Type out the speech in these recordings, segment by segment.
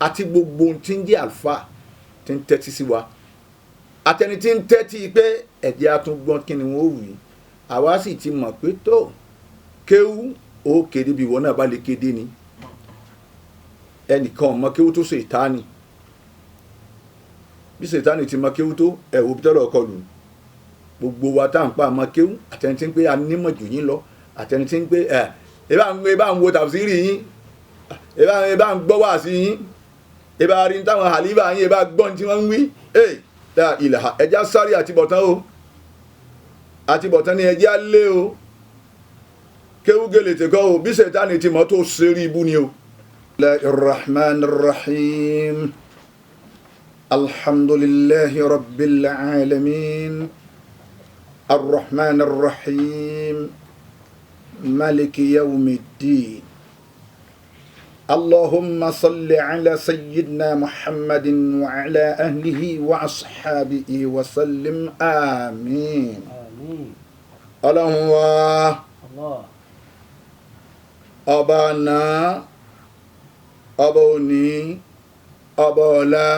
àti gbogbo ohun tí ń jẹ́ àlùfáà tí ń tẹ́tí sí wa àtẹni tí ń tẹ́tí pé ẹ̀jẹ̀ àtúngbọ́n kí ni wọ́n wì í àwa sì ti mọ̀ pé tó kéwú ó kéde bí ìwọ náà bá lè kéde ni ẹnìkan mọ kéwú tó Ṣètánì bí Ṣètánì ti mọ kéwú tó ẹ̀wò bí tọ́lọ̀ kọlù gbogbo wa tá à ń pa àmọ́ kéwú àtẹni tí ń pé anímọ̀ jù yín lọ àtẹni tí ń pé ẹ bá ń wo tàfsírì yín ẹ bá ń gbọ́ wá sí yín ẹ bá rí táwọn àlífà yín ẹ bá gbọ́n tí wọ́n ń wí ìlà ẹja sáré àtibọ̀tán o àtibọ̀tán ni ẹja lé o kéwú gèlè tẹ̀kọ́ o bí Ṣètánì ti mọ́ tó ṣeré ibú ni o. Bismillahirrahmanirrahim alhamdulillahi rabbil alamin arrahmanirrahim maliki yawmiddin. اللهم صل على سيدنا محمد وعلى أهله وأصحابه وسلم آمين اللهم أبانا أبوني أبولا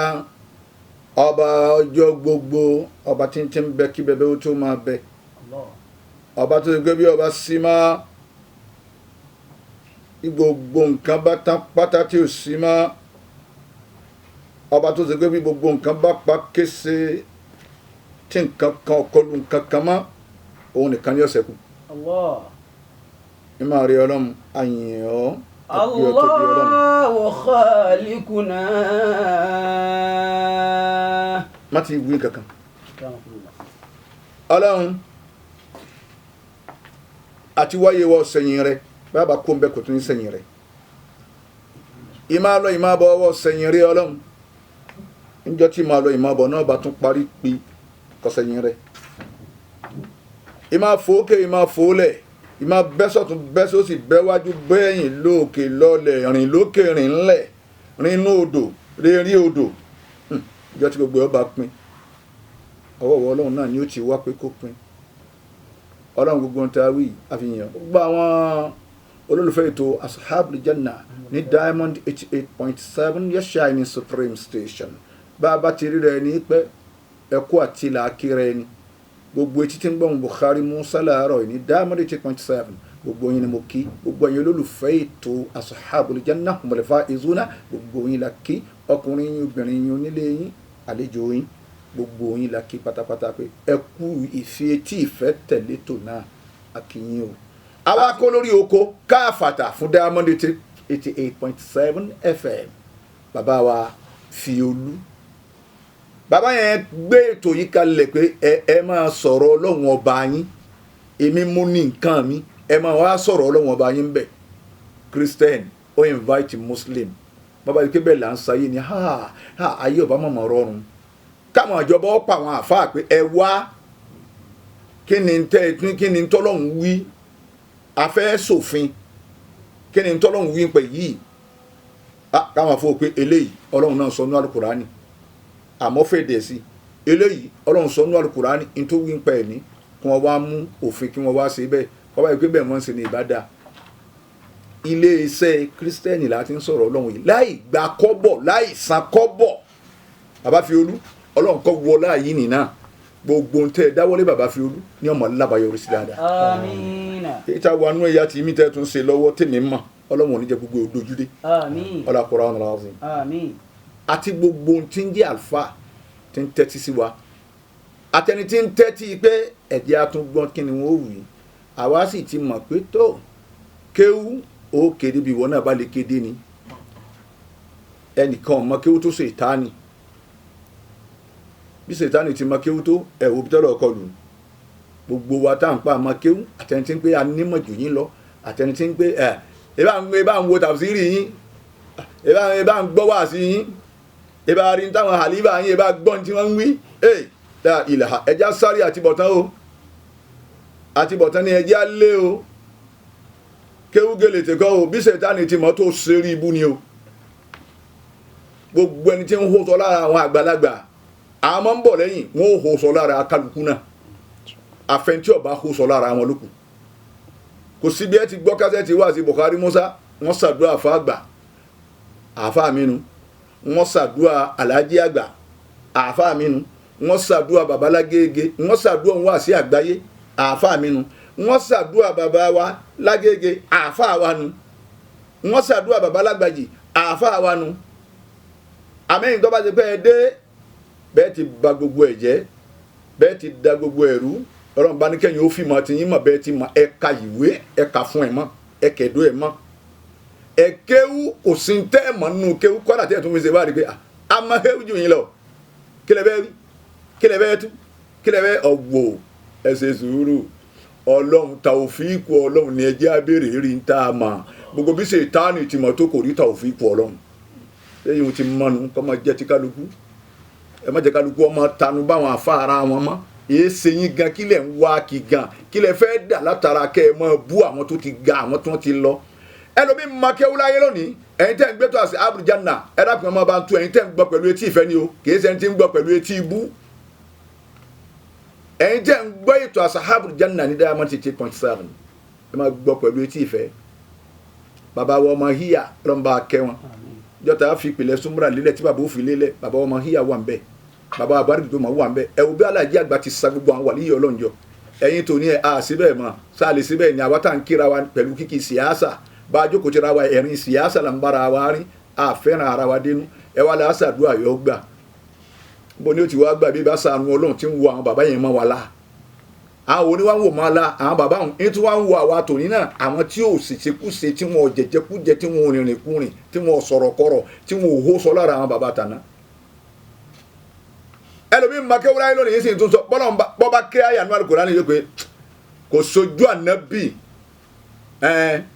أبا جوجبو أبا تنتم بكي ببوتو ما بك أبا تنتم أبا سيما gbogbo nǹkan bá tán pátá tí ò sí mọ́ ọba tó ṣe pé bí gbogbo nǹkan bá pa kése tí nǹkan kan ọkọlù nǹkan kan mọ́ òun nìkan ní ọ̀sẹ̀ kù. ní máa rí ọlọ́run àyìn ọ́ Allahu khaliquna. má ti wí kankan. ọlọ́run àti wáyé wọ sẹ́yìn rẹ̀ bàbá kó ń bẹ kò tún ní sẹ́yìn rẹ̀ ìmá lọ ìmá bọ̀ ọwọ́ sẹ́yìn rẹ̀ ọlọ́run níjọ́ tí ìmá lọ ìmá bọ̀ náà bá tún parí pi kọ sẹ́yìn rẹ̀ ìmá fòókè ìmá fòólẹ̀ ìmá bẹ́sọ̀tún bẹ́sọ̀sì bẹ́wájú bẹ́yìn lóòkè lọ́lẹ̀ rìn lókè rìn ńlẹ̀ rìn inú odò rí odò ìjọ́ tí gbogbo ọba pin ọwọ́ ọlọ́run náà ni ó ti wá pé kó pin ọlọ́run gbogbo ń ta wí àfihàn gbogbo àwọn olólùfẹ́ ètò Ashabul Jannah ní Diamond 88.7 your shining supreme station bá a bá ti rí rẹ ní pẹ́ ẹ̀kọ́ àti làákì rẹ ni gbogbo etí tí ń gbọ́n Bukhari Musa láàárọ̀ ní Diamond 88.7 gbogbo yín ni mo kí gbogbo yín olólùfẹ́ ètò Ashabul Jannah humul faizuna gbogbo yín la kí ọkùnrin yín obìnrin yín onílé yín àlejò yín gbogbo yín la kí pátápátá pé ẹ kú ìfi etí ìfẹ́ tẹ̀lé tò náà akínyìn o. àwa kó lórí oko káfàtà fún Diamond 88.7 FM bàbá wa Fiolú bàbá yẹn gbé ètò yìí kalẹ̀ pé ẹ máa sọ̀rọ̀ ọlọ́run ọba yín èmi mú ní nǹkan mi ẹ máa wá sọ̀rọ̀ ọlọ́run ọba yín bẹ̀ Christian ó invite Muslim bàbá yìí pé bẹ́ẹ̀ là ń sayé ni ayé ọba mọ̀mọ́ rọrùn káwọn ìjọba ọ̀pọ̀ àwọn àfáà pé ẹ wá kí ni tọ́lọ́hún wí afẹ́ sòfin kí ni tọ́lọ́hún wí pé yìí káwọn àfọ́ pé eléyìí ọlọ́run náà sọ ní Al-Qur'ani àmọ́ fèdè sí eléyìí ọlọ́run sọ ní Al-Qur'ani ní tó wí pé ní kí wọ́n wá mú òfin kí wọ́n wá ṣe bẹ́ẹ̀ kọ́ báyìí pé bẹ́ẹ̀ wọ́n ń ṣe ní ìbádà ilé iṣẹ́ kírísítẹ́nì láti ń sọ̀rọ̀ ọlọ́run yìí láì gba kọ́bọ̀ láì san kọ́bọ̀ bàbá Fiolú ọlọ́run kọ́ wọlá yìí nìna gbogbo ń tẹ́ dáwọ́lé bàbá Fiolú ní ọmọ alábàáyọrí sí dáadáa. Àmín. èyí tá a wà nú ẹ̀yà tí mi tẹ́ tún ṣe lọ́wọ́ tèmi mọ̀ ọlọ́run ò ní jẹ́ gbogbo òdojúdé. Àmín. ọlọ́kùnrin àwọn ọlọ́run. Àmín. àti gbogbo tí ń jẹ́ àlùfáà tí ń tẹ́tí sí wa àtẹni tí ń tẹ́tí pé ẹ̀jẹ̀ àtúngbọ́n kí ni wọ́n wù í àwa sì ti mọ̀ pé tó kéwú ó kéde bí ìwọ náà bá lè kéde ni ẹnìkan mọ kéwú tó Ṣètánì bí Ṣètánì ti mọ kéwú tó ẹ̀wò bí tọ́lọ̀ kọlù gbogbo wa tá à ń pa àmọ́ kéwú àtẹni tí ń pé anímọ̀ jù yín lọ àtẹni tí ń pé ẹ bá ń wo tàfsírì yín ẹ bá ń gbọ́ wá sí yín ẹ bá rí táwọn àlífà yín ẹ bá gbọ́n tí wọ́n ń wí ìlà ẹja sáré àtibọ̀tán o àtibọ̀tán ni ẹja lé o kéwú gèlè tẹ̀kọ́ o bí Ṣètánì ti mọ́ tó ṣeré ibú ni o gbogbo ẹni tí ń hó sọ lára àwọn àgbàlagbà àmọ́ ń bọ̀ lẹ́yìn wọ́n ó hó sọ lára kálukú náà àfẹntí ọba hó sọ lára wọn lókù kò sí bí ẹ ti gbọ́ kásẹ̀tì wá sí Bukhari Musa wọ́n ṣàdúrà àfa àgbà àfa àmínú wọ́n ṣàdúrà aláàjì àgbà àáfàá mi nu wọ́n ṣàdúrà babalágége wọ́n ṣàdúrà wọn wá sí àgbáyé àáfàá mi nu wọ́n ṣàdúrà bàbá wa lágége àáfàá wa nu wọ́n ṣàdúrà babalágbàjì àáfàá wa nu àmẹ́yìn tó bá ti pẹ́ ẹ dé bẹ́ẹ̀ ti ba gbogbo ẹ̀ jẹ́ bẹ́ẹ̀ ti da gbogbo ẹ̀rú ọlọ́run bá ní kẹ́yìn ó fi mọ̀ àti yín mọ̀ bẹ́ẹ̀ ti mọ̀ ẹ ka ìwé ẹ kà fún ẹ mọ̀ ẹ kẹ̀dó ẹ mọ̀ ẹ kéwú kò sí tẹ́ ẹ mọ̀ nínú kéwú kọ́dà tẹ́ ẹ tún fi ṣe báyìí pé a máa kéwú jù yín lọ kí lẹ bẹ́ẹ̀ rí kí lẹ bẹ́ẹ̀ tú kí lẹ bẹ́ẹ̀ ọ̀wọ̀ ẹ ṣe sùúrù ọlọ́run tàòfíìkù ọlọ́run ni ẹ jẹ́ abéèrè rí ń tá a mọ̀ gbogbo bí ṣe táàní ti mọ̀ tó kò rí tàòfíìkù ọlọ́run lẹ́yìn tí mọ́nu kọ́ máa jẹ́ ti kálukú ẹ má jẹ́ kálukú ọmọ tanu báwọn afá ara wọn mọ́ èé ṣe yín gan kí lẹ̀ ń wá kí gan kí lẹ̀ fẹ́ dà látara kẹ́ ẹ máa bú àwọn tó ti ga àwọn tó ti lọ ẹlòmí máa kéwú láyé lónìí ẹ̀yin tẹ́ ń gbé tó àṣẹ abudjanna ẹ dákun ọmọ bá ń tú ẹ̀yin tẹ́ ń gbọ́ pẹ̀lú etí ìfẹ́ ni o kì í ṣe ẹni tí ń gbọ́ pẹ̀lú etí ibú ẹ̀yin tẹ́ ń gbọ́ ètò àṣà abudjanna ní Diamond 88.7 ẹ máa gbọ́ pẹ̀lú etí ìfẹ́ bàbá wa ọmọ híyà lọ́nba kẹ́ wọn jọta fi ìpìlẹ̀ súnmọ́ra lélẹ̀ tí bàbá ó fi lélẹ̀ bàbá ọmọ híyà wà ń bẹ̀ bàbá àbárídì tó mọ̀ wà ń bẹ̀ ẹ̀wù bí alájí àgbà ti sa gbogbo àwọn wàlíyé ọlọ́njọ ẹ̀yin tó ní ẹ̀ a síbẹ̀ mọ̀ sáàlì síbẹ̀ ní àwa tá à ń kíra wa pẹ̀lú kíkì síyáàsà bá a jókòó tira wa ẹ̀rín síyáàsà là ń bára wa rí a fẹ́ràn ara wa dénú ẹ wá lásà dúà yọ gbà bó ni ó ti wá gbà bí bá sànù ọlọ́run tí ń wo àwọn bàbá yẹn mọ́ wa lá àwọn oníwà ń wò máa la àwọn bàbá wọn ní tí wọ́n ń wo àwa tòní náà àwọn tí ò sì ṣekúṣe tí wọn ò jẹjẹkújẹ tí wọn ò rìnrìn kúrìn tí wọn ò sọ̀rọ̀ kọ̀rọ̀ tí wọn ò hó sọ lára àwọn bàbá tàná. ẹlòmíín máa kéwúrẹ́ ayé lónìí yìí sì tún sọ bọ́ba ké ayé àánú Al-Kùránì yìí pé kò sojú ànábì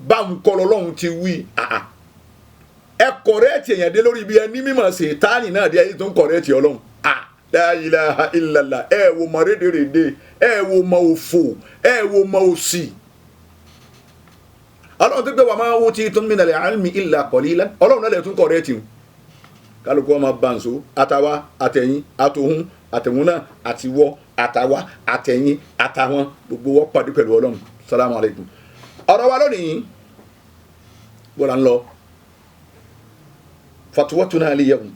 bá ń kọ́ lọ́lọ́run ti wí ẹ kọ̀rẹ́ẹ̀tì èèyàn dé lórí ibi ẹni mímọ̀ Sàtánì náà dé ayé tó ń kọ̀rẹ́ẹ̀tì Ọlọ́run la ilaha illallah ẹ wo mọ rédèrèdè ẹ wo mọ òfò ẹ wo mọ òsì Ọlọ́run tó gbé wà máa wo ti tún min al-ilmi illa qalilan Ọlọ́run náà lè tún kọ̀ rẹ́ tì kálukú ọmọ banso àtàwa àtẹ̀yìn àtòhun àtẹ̀hún náà àtiwọ́ àtàwa àtẹ̀yìn àtàwọn gbogbo wọ́n pàdé pẹ̀lú Ọlọ́run salamu alaykum ọ̀rọ̀ wa lónìí bọ́lá ń lọ fatuwatuna al-yawm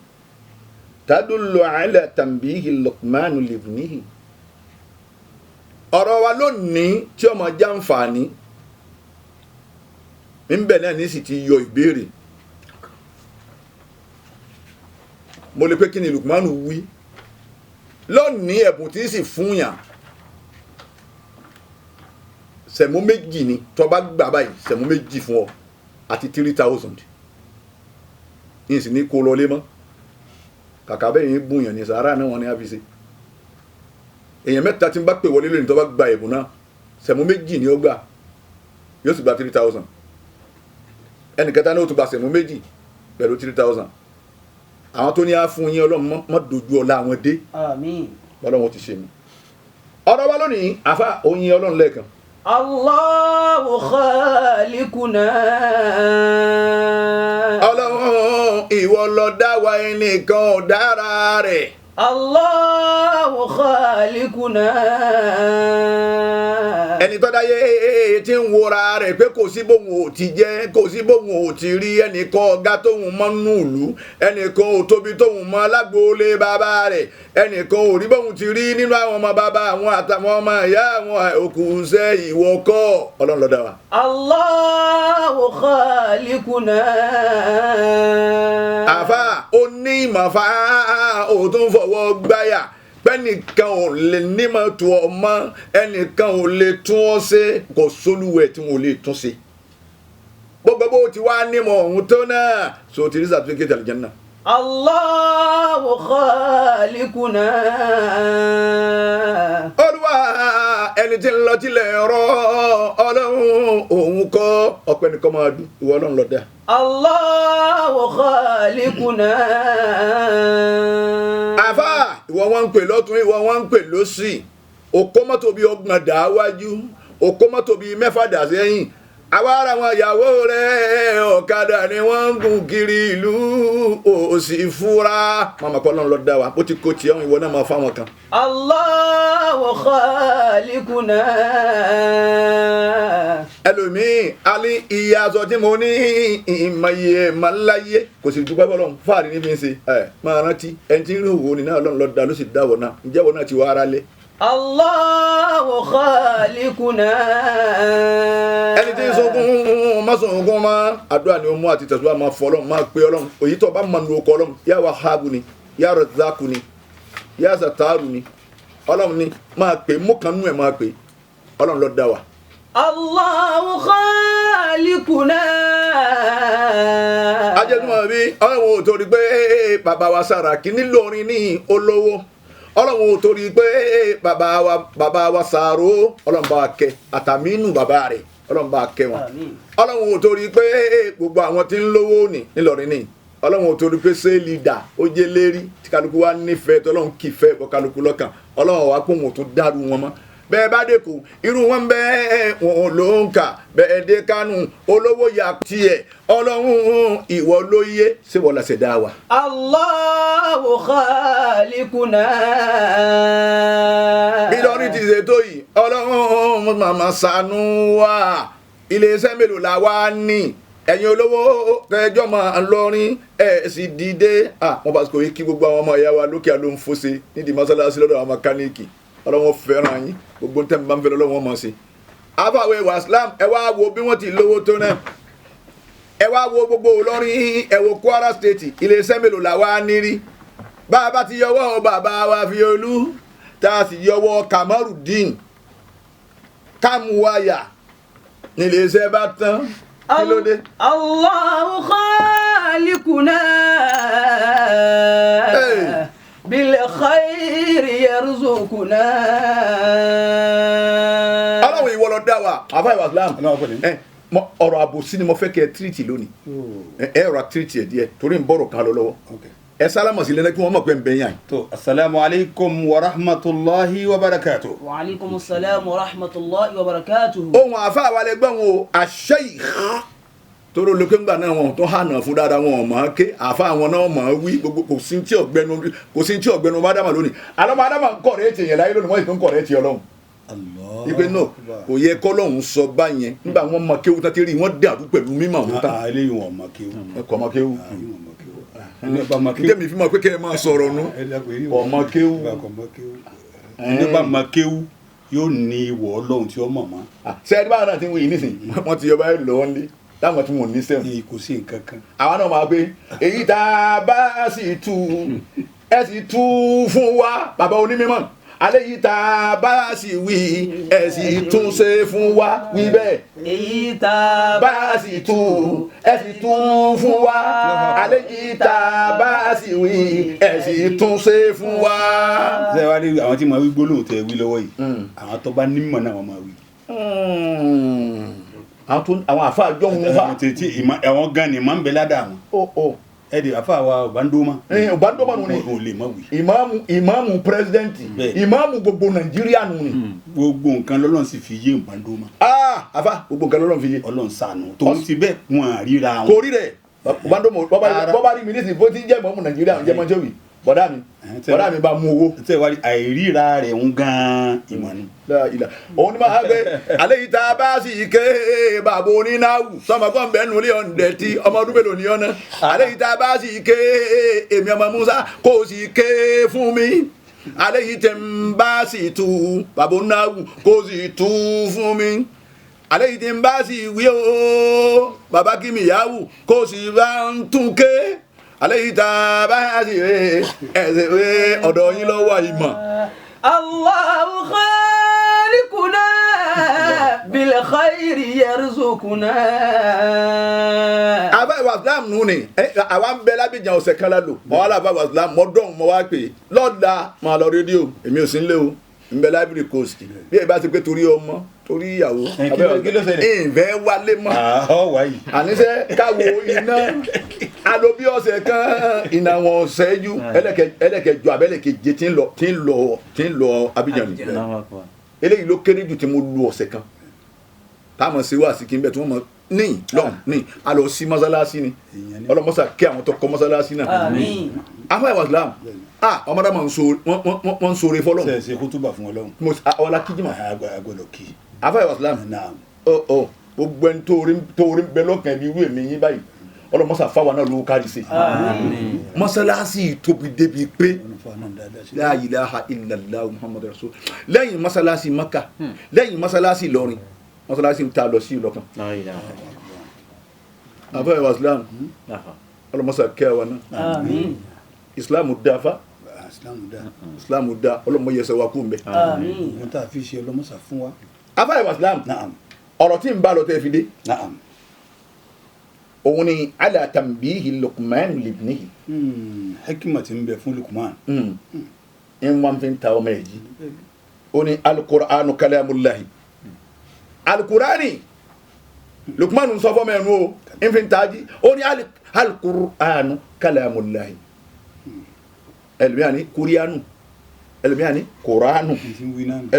tadullu ala tanbihi Luqmanu libnihi ọ̀rọ̀ wa lónìí tí ọmọ jàǹfààní níbẹ̀ náà ní sì ti yọ ìbéèrè mo lè pé kí ni Luqmanu wí lónìí ẹ̀bùn tí sì fún yàn sẹ̀mú méjì ni tó bá gbà báyìí sẹ̀mú méjì fún ọ àti 3,000 yìí sì ní kó lọ lé mọ́ kàkà bẹ́ẹ̀ yìí bùn yàn ní sàárà náà wọn ni a fi ṣe èèyàn mẹ́ta tí ń bá pè wọlé lónìí tó bá gba ẹ̀bùn náà sẹ̀mú méjì ni ó gbà yóò sì gba 3,000 ẹnìkẹta ní ó tún gba sẹ̀mú méjì pẹ̀lú 3,000 àwọn tó ní á fún yín Ọlọ́run má dojú ọlá àwọn dé àmín Ọlọ́run ti ṣe mí ọ̀rọ̀ wa lónìí àfa oyin Ọlọ́run lẹ́ẹ̀kan Allahu khaliquna Ọlọ́run ìwọ ló dá wa ẹnìkan ò dára rẹ̀ Allahu khaliquna ẹni tó dáyé tí ń wora rẹ̀ pé kò sí bóun ò ti jẹ́ kò sí bóun ò ti rí ẹnìkan ọ̀gá tóun mọ́ nínú ìlú ẹnìkan ò tóbi tóun mọ́ lágbóolé bàbá rẹ̀ ẹnìkan ò rí bóun ti rí nínú àwọn ọmọ bàbá àwọn àtàwọn ọmọ ìyá àwọn òkú ṣẹ́ ìwọ kọ́ Ọlọ́run ló dá wa. Allahu khaliquna. àfa ó ní ìmọ̀fà ó tún fọwọ́ gbáyà pẹ́nìkan ò lè nímọ̀ tó ọmọ ẹnìkan ò lè tún ọ ṣe kò sólúwẹ̀ tí wọn ò lè tún ṣe gbogbo bó ti wá nímọ̀ ọ̀hún tó náà so ti rí certificate àlùjánnà. Allahu khaliquna. Olúwa ẹni tí ń lọ tilẹ̀ rọ Ọlọ́run òun kọ́ ọ̀pẹ nìkan máa dùn ìwọ Ọlọ́run ló dá. Allahu khaliquna. àfà ìwọ wọn ń pè lọ́tún ìwọ wọn ń pè lósì òkó mọ́tò bíi 30 dà wájú òkó mọ́tò bíi 6 dà sẹ́yìn àwa ara wọn ìyàwó rẹ̀ ọ̀kadà ni wọ́n ń gùn kiri ìlú òsì fúra màmá kọ́ lọ́n lọ dá wa bó ti kó tiẹ̀ ìwọ náà máa fáwọn kan. Allahu khaliquna. ẹlòmíì alí iye aṣọ tí mo ní ìmọ̀ iye máa ń láyé kò sì dúpẹ́ bọ́lọ́run fáàrí níbi ń ṣe máa rántí ẹni tí ń rí òwò ní náà lọ́n lọ dá ló sì dáwọ̀ náà ǹjẹ́ wọ́n náà ti wá ara lé. Allahu khaliquna. ẹni tí ń sunkún má sunkún má àdúrà ni ó mú àti tẹ̀síwá máa fọ ọlọ́run máa pe ọlọ́run òyì tó bá máa nu okọ ọlọ́run yá Wàhábù ni yá Ràzákù ni yá Sàtàrù ni ọlọ́run ni máa pè mú kan nú ẹ̀ máa pè ọlọ́run ló dá wa. Allahu khaliquna. ajẹ́tùmọ̀ bí ọlọ́run ò torí pé bàbá wa Sàràkí nílòrin ní olówó ọlọ́run ò torí pé bàbá wa Sàró ọlọ́run bá kẹ́ àtàmínú bàbá rẹ̀ ọlọ́run bá kẹ́ wọn ọlọ́run ò torí pé gbogbo àwọn tí ń lówó ní nílọrin ní ọlọ́run ò torí pé ṣé lídà ó jẹ́ lérí tí kálukú wa nífẹ̀ẹ́ tí ọlọ́run kì í fẹ́ bọ́ kálukú lọ́kàn ọlọ́run wa pé wọn ò tún dárú wọn mọ́ bẹ́ẹ̀ bá dé kù irú wọn bẹ́ẹ̀ wọn ló ń kà bẹ́ẹ̀ dé kánú olówó ya tiẹ̀ ọlọ́run ìwọ ló yé ṣé wọ́n lọ́sẹ̀ dá wa. Allahu khaliquna. Ìlọrin ti ṣètò yìí ọlọ́run màmá ṣàánú wa iléeṣẹ́ mélòó la wá ní ẹ̀yin olówó kẹjọ́ máa ń lọrin ẹ̀ sì dìde wọ́n bá kò yí kí gbogbo àwọn ọmọ ìyá wa lókè àlọ́ ń fọ́ṣe nídìí mọ́sálásí lọ́dọ̀ àwọn mẹkáníìkì ọlọ́wọ́n fẹ́ràn yín gbogbo tẹ́ mi bá ń fẹ́ lọ́wọ́ mọ̀ sí. àfàwẹ̀ wàsílám ẹ wá wo bí wọ́n ti lówó tó náà ẹ wá wo gbogbo Ìlọrin ẹ wo Kwara State iléeṣẹ́ mélòó la wá nírí bá a bá ti yọwọ́ bàbá wa Fíolú tá a sì yọwọ́ Kamarudeen Kàmúwáyà níléeṣẹ́ bá tán kí ló dé. Allahu khaliquna. Bil khairi yarzuquna. ọlọ́run ìwọ ló dá wa àfàwẹ̀ wàsílám ọ̀rọ̀ àbòsí ni mo fẹ́ kẹ́ ẹ tírìtì lónìí ẹ rọra tírìtì ẹ díẹ̀ torí ń bọ̀rọ̀ kan lọ lọ́wọ́ ẹ sálámà sí lẹ́nà kí wọ́n mọ̀ pé ń bẹ yàn. tó asalaamu alaykum wa rahmatulahi wa barakatu. Wa alaykum salaam wa rahmatulahi wa barakatu. ohun àfa àwalẹ̀ gbọ́n o Sheikh toro lókè ńgbà náà wọn tó hànà fún dáadáa wọn mọ̀ ké àfa àwọn náà mọ̀ wí gbogbo kò sí tí ọ̀gbẹ́nu bá dàmà lónìí àlọ́ bá dàmà ń kọ̀ rẹ̀ tiẹ̀ láyé lónìí wọ́n sì ń kọ̀ rẹ̀ tiẹ̀ ọlọ́run. ìpè náà kò yẹ kọ́lọ́hún sọ báyẹn nígbà wọn mọ kéwú tán ti rí wọn dàrú pẹ̀lú mímọ̀ wọn tán. eléyìí wọn mọ kéwú. kọ̀ mọ kéwú. kémi fi mọ̀ pé kẹ́ ẹ máa sọ̀rọ̀ nu kọ̀ mọ kéwú. nígbà mọ kéwú yóò ní ìwọ ọlọ́run tí ó mọ̀ mọ́. sẹ́ẹ̀dì báwọn náà ti ń wí nísìnyí wọ́n ti yọ báyìí lọ́wọ́ ní táwọn tí wọn ò ní sẹ́wọ̀n. kò sí nǹkan kan. àwọn náà máa gbé èyí tá a bá sì tú ẹ sì tú fún wa bàbá onímọ̀ alẹ́ yìí tá a bá sì wí ẹ sì tún ṣe fún wa wí bẹ́ẹ̀. èyí tá a bá sì tú ẹ sì tún fún wa alẹ́ yìí tá a bá sì wí ẹ sì tún ṣe fún wa. ṣé wàá rí àwọn tí mo wí gbólóhùn tẹ wí lọ́wọ́ yìí àwọn tó bá nímọ̀ náà wọ́n máa wí. àwọn àfa àjọ ń fa. ẹ̀wọ̀n gan ni máa ń bẹ ládàá wọn. ẹ̀dì àfa wa Ọ̀bándómà. Ọ̀bándómà nù ni o lè má wí. ìmáàmù pírẹsidẹ́ǹtì ìmáàmù gbogbo Nàìjíríà nù ni. gbogbo nǹkan lọ́lọ́run sì fi yé Ọ̀bándómà. àfa gbogbo nǹkan lọ́lọ́run fi yé. Ọlọ́run ṣàánú tòun ti bẹ́ẹ̀ wọn àríra wọn. kò rí rẹ̀ Ọ̀bándómà bọ́bá rí mi nísìnyí bó ti jẹ́ ìmáàmù Nàìjíríà jẹ́ mọ́jọ́wì bọ̀dá mi bá mú owó. tẹ wá rí àìríra rẹ̀ ń gan ìmọ̀nù. òun ni máa gbé alẹ́ yìí tá a bá sì ké bàbá onínáwù sọmọgbọ́n bẹ́ẹ̀ nulẹ̀ ọ̀ǹdẹ̀ tí ọmọ ọdún mélòó ni ọ̀nà alẹ́ yìí tá a bá sì ké èmi ọmọ Musa kò sì ké fún mi alẹ́ yìí tẹ̀ ń bá sì tu bàbá onínáwù kò sì tu fún mi alẹ́ yìí tẹ̀ ń bá sì wí o bàbá kìmìyàwó kò sì bá ń tún ké alẹ́ yìí tá a bá sì rè ẹ̀sẹ̀ rè ọ̀dọ̀ yín lọ́wọ́ ìmọ̀. Allahu khaliquna bil khairi yarzuquna. àbá wàsílám nù ni àwa ń bẹ lábìjà ọ̀sẹ̀ kan lálò mọ́ wá lábá wàsílám mọ́dọ̀n mọ́ wá pè lọ́ọ̀dà máa lọ rédíò èmi ò sí nílé o ń bẹ láìbírì coast bí ẹ bá ti pé torí ọmọ torí ìyàwó ìfẹ́ wálé mọ́ àníṣe káwo iná alo bí ọ̀sẹ̀ kan iná wọn ṣẹ́jú ẹlẹ́kẹjọ abẹ́lẹ́keje tí ń lọ Abidjan eléyìí ló kéré jù tí mo lu ọ̀sẹ̀ kan táwọn ṣe wá sí kí n bẹ tí wọ́n mọ ní lọ́hùn ní a lọ sí mọ́sálásí ni ọlọ́mọ́sá kí àwọn tó kọ́ mọ́sálásí náà. àmín. afọ ìwà islam ọmọdé máa ń sọ̀rọ̀ fọlọ́hùn. ṣe é ṣe kútúbà fún Ọlọ́run. ọlá kíjìmọ̀. agbọ́dọ̀ kí. afọ ìwà islam gbogbo ẹni tó rí bẹ lọ́kàn ẹbí irú èmi yín báyìí ọlọ́mọ́sá fáwọn náà ló kárí sí. àmín. mọ́sálásí tóbi débi pé la ilaha illallah muhammadu rasul lẹ́yìn mọ́sálásí maka lẹ́yìn mọ́sálásí Ìlọrin mọ́sálásí ta lọ sí ìlọ́kan. àfẹ́ ìwà islam ọlọ́mọ́sá kẹwàá náà àmín. islam dáfá islam dá ọlọ́mọ yẹsẹ̀ wa kú mbẹ́. àmín. ohun tá a fi ṣe ọlọ́mọ́sá fún wa. àfẹ́ ìwà islam Naam. ọ̀rọ̀ tí ń bá lọ tẹ́ fi dé Naam. òun ni ala tanbihi Luqman libnihi hekima ti ń bẹ fún Lukman. in wọn fi ń ta ọmọ ẹ̀jí ó ní alukur'anu kalamullahi alukur'ani Luqman ń sọ fọmọ ẹnu o in fi ń ta jí ó ní alukur'anu kalamullahi ẹlòmíà ní kurianu ẹlòmíà ní kuranu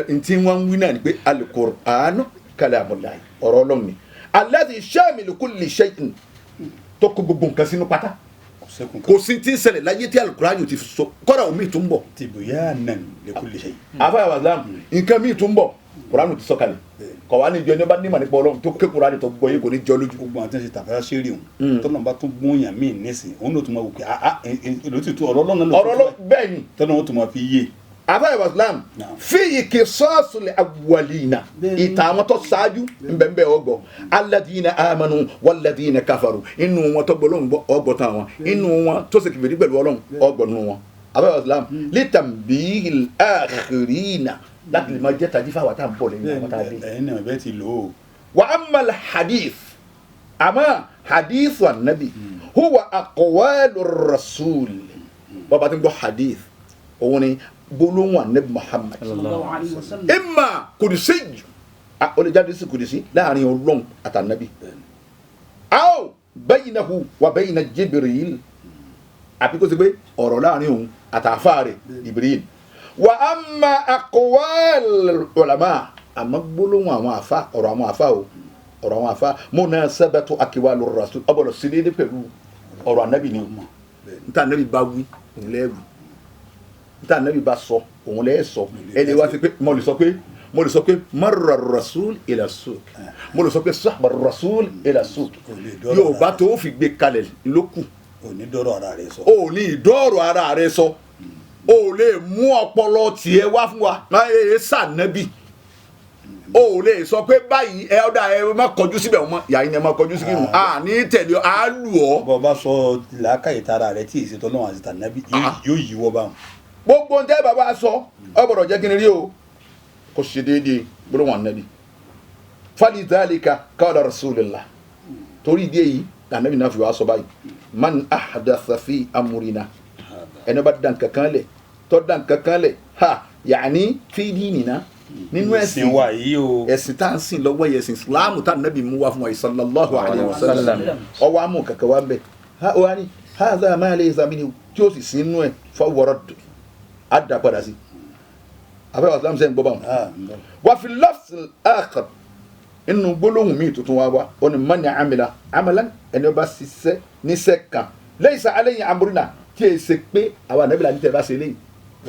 ntí wọn wí náà ni pé alukur'anu kalamullahi ọ̀rọ̀ Ọlọ́run ni alladhi shamilu kulli shay'in tó kó gbogbo nǹkan sínú pátá kò sí tí ń ṣẹlẹ̀ láyé tí alukur'an yóò ti sọ kọ́ra omi tún bọ̀. tibyanan li kulli shay. àfàyà wàsálàm nǹkan mi tún bọ̀ kur'an ti sọ kalẹ̀ kọ̀ wá ní ìjọ ní bá ní màní pọ̀ Ọlọ́run tó ké kur'an tó gbọ́ yé kò ní jọ lójú. gbogbo àwọn tí wọ́n ṣe tàfẹ́ ṣeré òun tọ́nà bá tún gbóyàn míì nísìn òun ló tún máa wò pé èlò ti tu ọ̀rọ̀ Ọlọ́run ọ̀rọ̀ bẹ́ẹ̀ ni tọ́nà wọn tún máa fi yé. àfàyà wàsálàm fi qisasu al-awwalina ìta àwọn tó ṣáájú nbẹ̀nbẹ̀ ọgbọ̀ alladhina amanu walladhina kafaru inú wọn tó gbọ́ lóhùn ọgbọ̀ tán wọn inú wọn tó sì kìfèrí pẹ̀lú Ọlọ́run ọgbọ̀ nù wọn àfàyà wàsálàm litanbihil akhirina láti lè máa jẹ́ tají fáwọn tá à ń bọ̀ lẹ́yìn àwọn tá a dé. ẹ̀yin náà bẹ́ẹ̀ ti lò ó. wa amal hadith ama hadith wa nabi huwa aqwalu rasul bàbá tí ń gbọ́ hadith òun ni gbólóhùn anabi Muhammad sallallahu alayhi wa sallam. imma kudusi ó lè jáde sí kudusi láàrin Ọlọ́run àtànàbí aw baynahu wa bayna Jibril àbí kó sì pé ọ̀rọ̀ láàrin òun àtàfà rẹ̀ Jibril wa amma aqwal ulama àmọ́ gbólóhùn àwọn àfa ọ̀rọ̀ àwọn àfa o ọ̀rọ̀ àwọn àfa munasabatu aqwal rasul ọbọ̀dọ̀ sí déédéé pẹ̀lú ọ̀rọ̀ anabi ni o níta anabi bá wí òun lẹ́ẹ̀wì níta anabi bá sọ òun lẹ́ẹ̀ sọ ẹ lè wá sí pé mo lè sọ pé marra rasul ila suq mo lè sọ pé sahba rasul ila suq yóò bá tó fi gbé kalẹ̀ lókù ò ní dọ́rọ̀ ara rẹ sọ. ò ní ìdọ́rọ̀ ara rẹ sọ ò lè mú ọpọlọ tiẹ̀ wá fún wa máa yẹ sànẹ́bì ò lè sọ pé báyìí ẹ ọ̀dà ẹ má kọjú síbẹ̀ wọn yàrá yẹn má kọjú sí kírun à ní tẹ̀lé ọ á lù ọ́. bọ́ ọ bá sọ làákàyè tara rẹ tí èsì tọ́lọ́wọ́n àti tànàbí yóò yíwọ́ báwọn. gbogbo ntẹ́ bàbá sọ ọ gbọ́dọ̀ jẹ́ kí ni rí o kò ṣe déédéé gbọ́dọ̀ wọn nàbí falidhalika qala rasulullah torí ìdí èyí nàbí náà fi wá sọ báyìí man ahdatha fi amrina ẹni bá dàn kankan lẹ̀ tọ́ dàn kankan lẹ̀ ha yàní fi dinina nínú ẹ̀sìn wa yìí o. ẹ̀sìn tá à ń sìn lọ́wọ́ yẹn ẹ̀sìn Islam tá nàbí mú wá fún wa sallallahu alayhi wa sallam ọwọ́ amú kankan wá bẹ́ẹ̀ ha wá ní hadha ma laysa minhu tí ó sì sí inú ẹ̀ fọwọ́rọ́ á dà padà sí àfẹ́ wa Islam sẹ́yìn gbọ́ báwọn. wà fi lafz al-akhar inú gbólóhùn míì tuntun wá wá ó ní man amila amalan ẹni bá ṣiṣẹ́ níṣẹ́ kan laysa alayhi amruna tí èyí ṣe pé àwọn ànábì là ní tẹ́ bá ṣe léyìí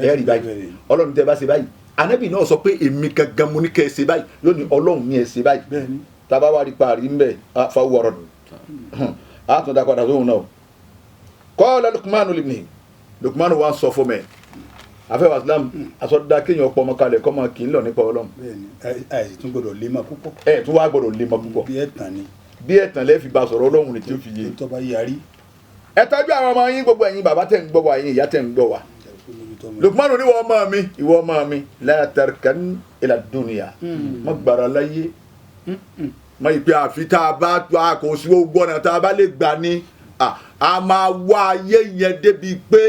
ẹ̀rí báyìí Ọlọ́run tẹ́ bá ṣe báyìí ànábì náà sọ pé èmi gangan mo ní kẹ́ ẹ ṣe báyìí yóò ní Ọlọ́run ní ẹ ṣe báyìí tábà wá rí parí ń bẹ̀ fáwọ́rọ̀ á tún dá padà sóhun náà qala Luqmanu libnihi Luqmanu wa sọ fún mi àfẹ́ wa Islam asọ́dá kéèyàn pọ̀ ọmọ kalẹ̀ kọ́ máa kì í lọ nípa Ọlọ́run. àìsí tún gbọdọ̀ lé ma púpọ̀. ẹ tún wá gbọdọ̀ lé ma púpọ̀. bí ẹ̀tàn ni. bí ẹ̀tàn lẹ́ fi ba sọ̀rọ̀ Ọlọ́run ni tí ó fi yé. tó bá yarí. ẹ tọ́jú àwọn ọmọ yín gbogbo ẹ̀yin bàbá tẹ̀ ń gbọ́ wa ẹ̀yin ìyá tẹ̀ ń gbọ́ wa. Luqmanu ní ìwọ ọmọ mi la tarkan ila dunya má gbára láyé má yìí pé àfi tá a bá tó a kò sí gbogbo ọ̀nà tá a bá lè gbà ní a máa wá ayé yẹn débi pé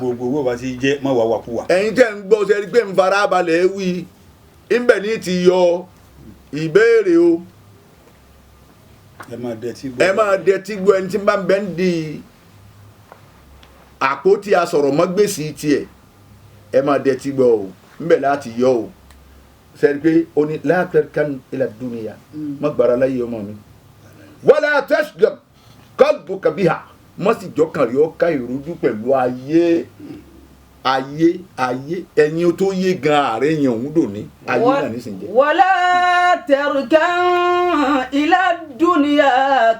gbogbo owó bá ti jẹ́ má wà wà kú wa. ẹ̀yin tẹ́ ń gbọ́ sẹ́ni pé ń fara balẹ̀ wí ńbẹ̀ ní ti yọ ìbéèrè o ẹ máa dẹtí gbọ́ ẹni tí bá ń bẹ́ ń di àpótí asọ̀rọ̀ mọ́gbèsì tiẹ̀ ẹ máa dẹtí gbọ́ o ńbẹ̀ láti yọ o sẹ́ni pé ó ní la tarkan ila dunya má gbára láyé ọmọ mi wala tashghal qalbuka biha má sì jọkàn rí ọkà ìrújú pẹ̀lú ayé ẹ̀yin tó yé gan ààrẹ yẹn òun dò ní ayé náà nísìnyí. wala tarkan ila dunya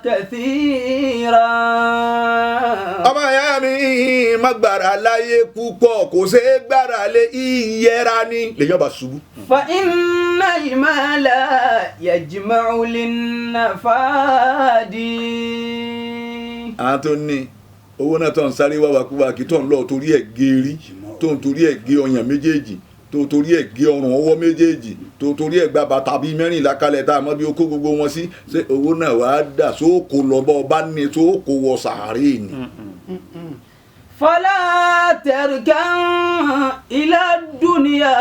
kathira. ọmọ ìyá mi má gbára láyé púpọ̀ kò ṣe é gbára lé ìyẹra ní lèyàn bá ṣubú. fa innal mala yajma'u linnafadi. àwọn tó ní owó náà tó ń sáré wáwakúwà kí tó ń lọ torí ẹ̀ gé rí tó ń torí ẹ̀ gé ọyàn méjèèjì tó torí ẹ̀ gé ọrùn ọwọ́ méjèèjì tó torí ẹ̀ gba bàtà bíi mẹ́rìnlá kalẹ̀ tá a mọ̀ bí ó kó gbogbo wọn sí ṣé owó náà wàá dà sóòkò lọ́bọ̀ bá ní sóòkò wọ sàárè ni. fala tarkan ila dunya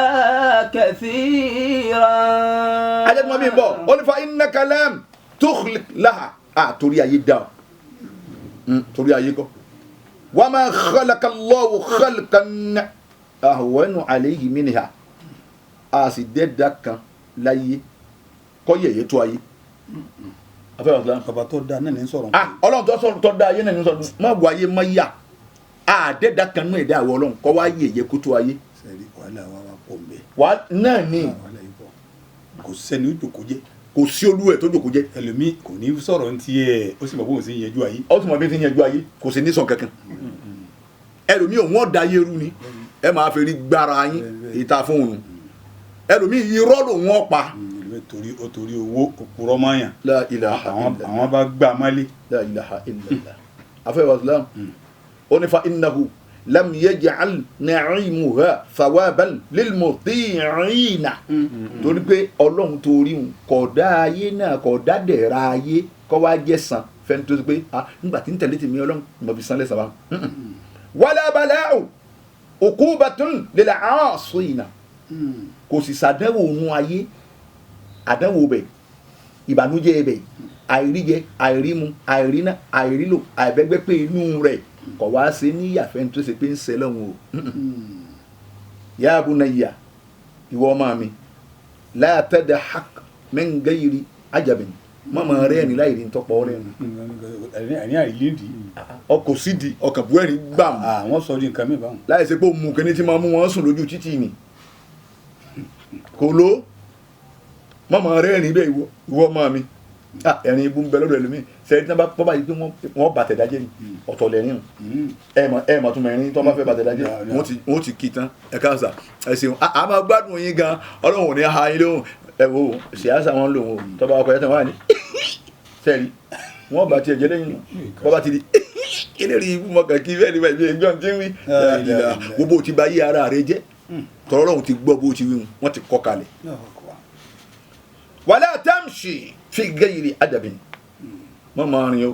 kathira. ajẹ́ tí wọ́n bí bọ̀ ó ní fa innaka lam tukhliq laha torí ayé dá o torí ayé kọ́ wa ma khalaqa Allahu khalqan ahwanu alayhi minha a sì dẹ́ẹ̀dá kan láyé kọ́ yẹ̀yẹ́ tó ayé. afẹ́rẹ́ ọ̀sán. bàbá tó da náà ní sọ̀rọ̀. ọlọ́run tó sọ̀rọ̀ tó da ayé náà ní sọ̀rọ̀ má bu ayé má yà a dẹ́ẹ̀dá kan náà ẹ̀dá àwọn ọlọ́run kọ́ wá yẹ̀yẹ́ kó tó ayé. sẹ́ẹ̀rì wàhálà wa pọ̀ mbẹ́. wà náà ní wàhálà yìí pọ̀ kò sẹ́ni ó jòkó jẹ́ kò sí olú ẹ̀ tó jòkó jẹ́. ẹlòmíì kò ní sọ̀rọ̀ ní tiẹ̀ ó sì mọ̀ bóun sì ń yẹjú ayé. ó sì mọ̀ bí ti ń yẹjú ayé kò sí ní sàn kankan. ẹlòmíì òun ọ̀dà ayé rú ni ẹ máa fi rí gbára yín ìta fún òun. ẹlòmíì irọ́ lòun ọ̀pa. ó torí owó òpùrọ́ mọ́yàn. La ilaha illallah. àwọn bá gbà mọ́lé. La ilaha illallah. afẹ́ wa islam ó ní fa innahu lam yaj'al na'imuha thawaban lilmuti'ina. torí pé ọlọ́run torí òun kò dá ayé náà kò dá dẹ̀ra ayé kọ́ wá jẹ́ san fẹ́ni tó ti pé nígbà tí ń tẹ̀lé tèmi ọlọ́run mo fi san lẹ́sàn bá. wala bala'u uqubatun lil 'asina. kò sì sàdánwò òun ayé àdánwò bẹ̀ ìbànújẹ́ bẹ̀ àìríjẹ àìrímu àìríná àìrílò àìbẹ́gbẹ́ pé inú rẹ̀ kọ̀ wá sí ní ìyàfẹ́ tó ṣe pé ń ṣe lọ́hùn o. ya bunayya ìwọ ọmọ mi la tadhak min ghayri ajabin mọ́mọ́ rẹ̀ ní láì rí ń tọ́pọ̀ rẹ̀ nù. àní àìlédìí. ọkọ̀ sídìí ọkàn buwẹ́rì gbàm. àwọn sọ di nǹkan mi báwọn. láì ṣe pé òun mú kíní tí máa mú wọn sùn lójú títì ni kò ló mọ́mọ́ rẹ̀ ní bẹ́ẹ̀ ìwọ ọmọ mi ẹ̀rín ibú ń bẹ lọ́dọ̀ ẹlòmíì sẹ́yìn tí wọ́n bá yí pé wọ́n bàtẹ̀ dájẹ́ ni ọ̀tọ̀ lẹ́rìn ẹ̀ mọ̀ tún mẹ́rin tí wọ́n bá fẹ́ bàtẹ̀ dájẹ́ wọ́n ti kí tán ẹ̀ káàsà ẹ̀ ṣeun a máa gbádùn yín gan ọlọ́run ò ní ha yín lóhùn ẹ̀ wò ṣèyásà wọn lòun o tọ́ba ọkọ̀ yẹn tán wà ní sẹ́ẹ̀rì wọ́n bá tiẹ̀ jẹ́ lẹ́yìn wọ́n bá ti di kílèrè ibú mọ̀kàn kí bẹ́ẹ̀ ni bẹ́ẹ̀ bí ẹgbọ́n ti ń wí gbogbo ti bá yí ara rẹ jẹ́ tọ́lọ́run ti gbọ́ bó ti wí wọ́n ti kọ́ kalẹ̀ wala tamshi fi ghayri adabin mọ́ máa rìn o